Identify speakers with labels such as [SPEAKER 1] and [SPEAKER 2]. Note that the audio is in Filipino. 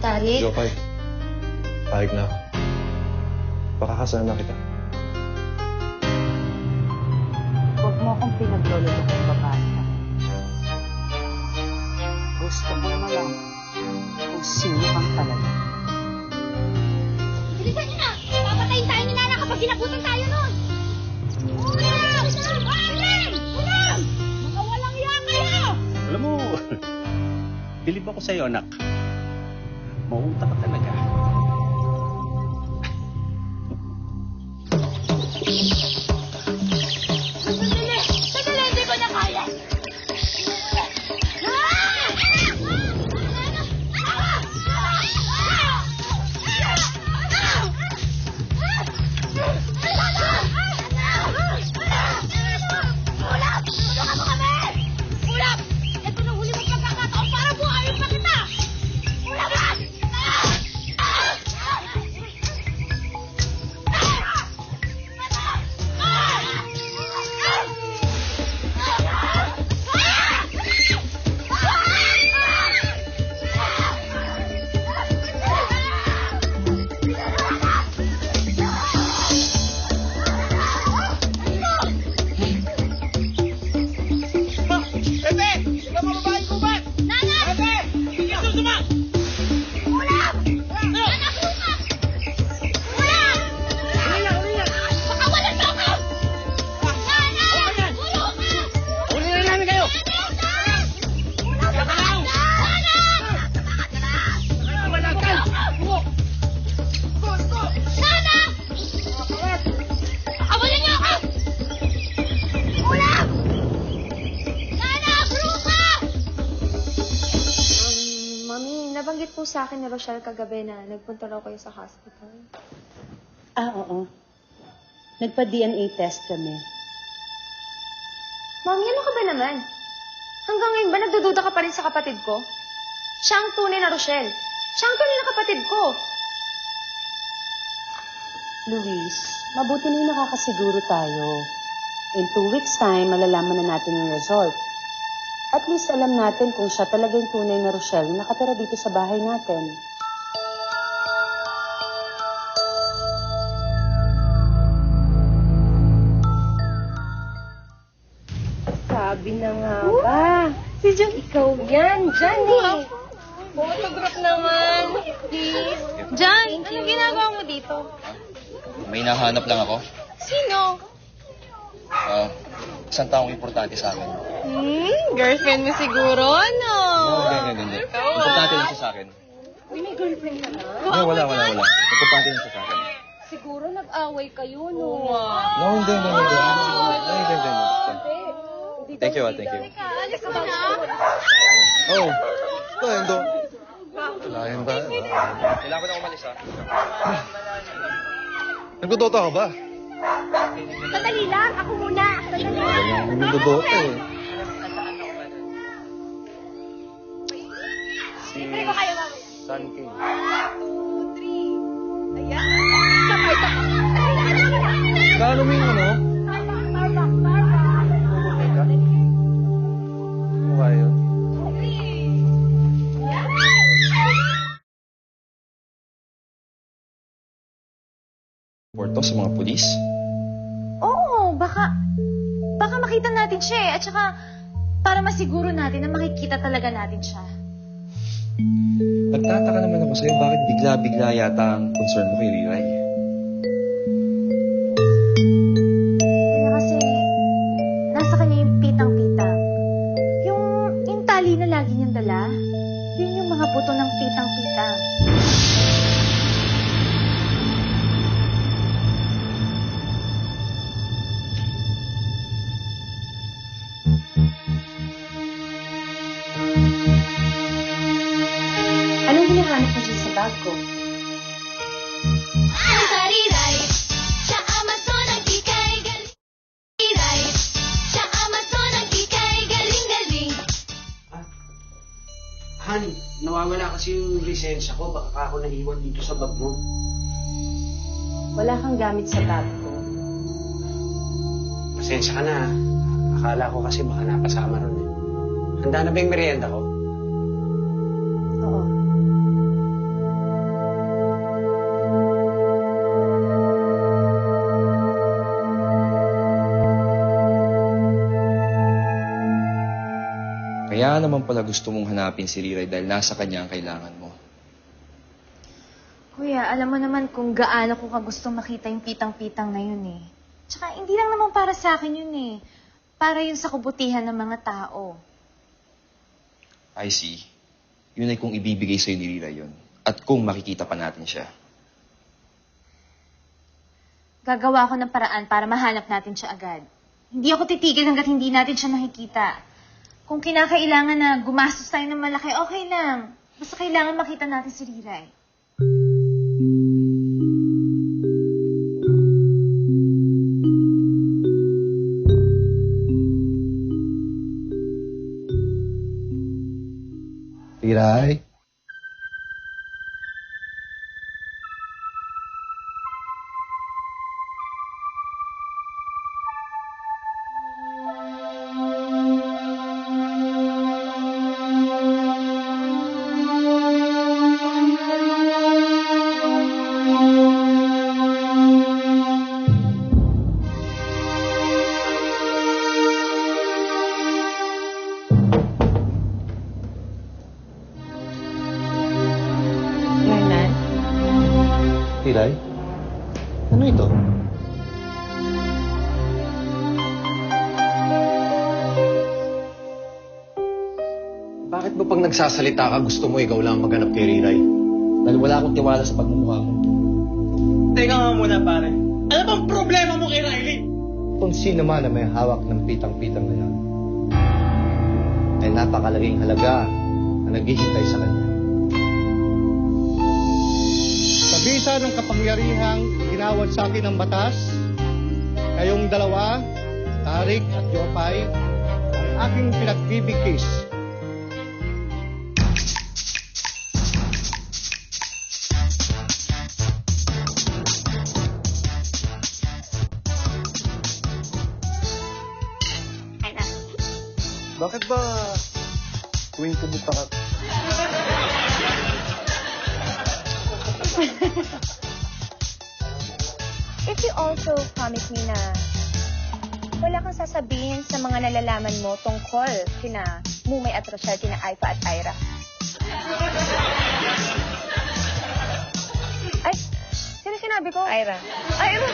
[SPEAKER 1] Tarik?
[SPEAKER 2] Jopay, pahig na ako. Pakakasal na kita.
[SPEAKER 3] Huwag mo akong pinaglololo ng babata. Gusto ko malaman kung sino kang talaga.
[SPEAKER 1] Bilisan niyo na! Papatayin tayo ni Nana kapag ginagutan tayo nun! Ulam! Ulam! Ulam! Mga walang iya kayo!
[SPEAKER 4] Alam mo, bilib ako sa'yo, anak. Mauunta ka talaga.
[SPEAKER 1] Sandali! Sandali! Hindi ko na kaya! Ulam! Tulungan mo kami! Ulam! Ito na huli mong pagkakataon para buhayin pa kita! Ulam!
[SPEAKER 5] Nabanggit po sa akin ni Rochelle kagabi na nagpunta raw kayo sa hospital.
[SPEAKER 3] Oo. Nagpa-DNA test kami.
[SPEAKER 5] Mami, ano ka ba naman? Hanggang ngayon ba nagdududa ka pa rin sa kapatid ko? Siya ang tunay na Rochelle. Siya ang tunay na kapatid ko.
[SPEAKER 3] Luis, mabuti na yung nakakasiguro tayo. In 2 weeks' time, malalaman na natin yung result. At least alam natin kung siya talaga yung tunay na Rochelle na nakatira dito sa bahay natin.
[SPEAKER 6] Sabi na nga ba? Si John, ikaw yan, Johnny. Photograph naman. Please.
[SPEAKER 5] John, ano ginagawa mo dito?
[SPEAKER 2] May nahanap lang ako.
[SPEAKER 5] Sino?
[SPEAKER 2] Isang taong importante sa akin.
[SPEAKER 5] Girlfriend mo siguro, no?
[SPEAKER 2] Hindi. Importante din siya sa akin.
[SPEAKER 6] May girlfriend ka na?
[SPEAKER 2] No, wala. Importante din siya sa akin.
[SPEAKER 6] Siguro nag-away kayo, no?
[SPEAKER 2] No, hindi. Thank you.
[SPEAKER 5] Alis mo na.
[SPEAKER 2] Oh, ito, Endo. Kailangan ba? Kailangan ko na umalis, ha? Nagdodota ka ba?
[SPEAKER 1] Sandali lang! Ako muna! Sandali lang!
[SPEAKER 2] Nagdodota eh.
[SPEAKER 1] Libre ko kayo, mami.
[SPEAKER 2] Sun King.
[SPEAKER 1] 1, 2, 3. Ayan! Sabay ka!
[SPEAKER 2] Gaano mo yung ano?
[SPEAKER 1] Marmak!
[SPEAKER 2] Mukha yun. Porto sa mga pulis?
[SPEAKER 5] Oo, baka makita natin siya eh. At saka, para masiguro natin na makikita talaga natin siya.
[SPEAKER 2] Nagtataka naman ako sa'yo, bakit bigla-bigla yata ang concern mo kay Riray?
[SPEAKER 5] Kaya kasi, nasa kanya yung pitang-pitang. Yung tali na lagi niyang dala, yun yung mga buto ng pitang-pitang.
[SPEAKER 3] Anong hinahanap mo dyan sa bag ko?
[SPEAKER 7] Han, nawawala kasi yung lisensya ko. Baka ako naiwan dito sa bag mo.
[SPEAKER 3] Wala kang gamit sa bag ko.
[SPEAKER 7] Pasensya ka na. Akala ko kasi baka napasama ron eh. Handa na ba yung merienda ko?
[SPEAKER 3] Oo.
[SPEAKER 8] Kaya naman pala gusto mong hanapin si Riray dahil nasa kanya ang kailangan mo.
[SPEAKER 5] Kuya, alam mo naman kung gaano ko ka gustong makita yung pitang-pitang na yun eh. Tsaka hindi lang naman para sa akin yun eh. Para yun sa kabutihan ng mga tao.
[SPEAKER 8] I see. Yun ay kung ibibigay sa'yo ni Riray yun. At kung makikita pa natin siya.
[SPEAKER 5] Gagawa ko ng paraan para mahanap natin siya agad. Hindi ako titigil hanggat hindi natin siya makikita. Kung kinakailangan na gumastos tayo ng malaki, okay lang. Basta kailangan makita natin si Riray.
[SPEAKER 2] Riray?
[SPEAKER 5] Hernan?
[SPEAKER 2] Riray? Ano ito?
[SPEAKER 7] Bakit ba pag nagsasalita ka, gusto mo ikaw lang maghanap kay Riray?
[SPEAKER 8] Dahil wala akong tiwala sa pagmumukha mo.
[SPEAKER 9] Teka nga muna, pare. Ano bang problema mo kay Riley?
[SPEAKER 10] Kung sino man na may hawak ng pitang-pitang na yan, ay napakalaging halaga na naghihintay sa kanya.
[SPEAKER 11] Sa bisa ng kapangyarihang ginawad sa akin ng batas, kayong dalawa, Tarik at Jopay, ang aking pinagbibigkis.
[SPEAKER 2] Bakit ba tuwing pumunta ka?
[SPEAKER 6] If you also promise me na wala kang sasabihin sa mga nalalaman mo tungkol kina Mumay at Rochelle, kina Aifa at Ira. Ay, sino sinabi ko? Ira. Ay, ano?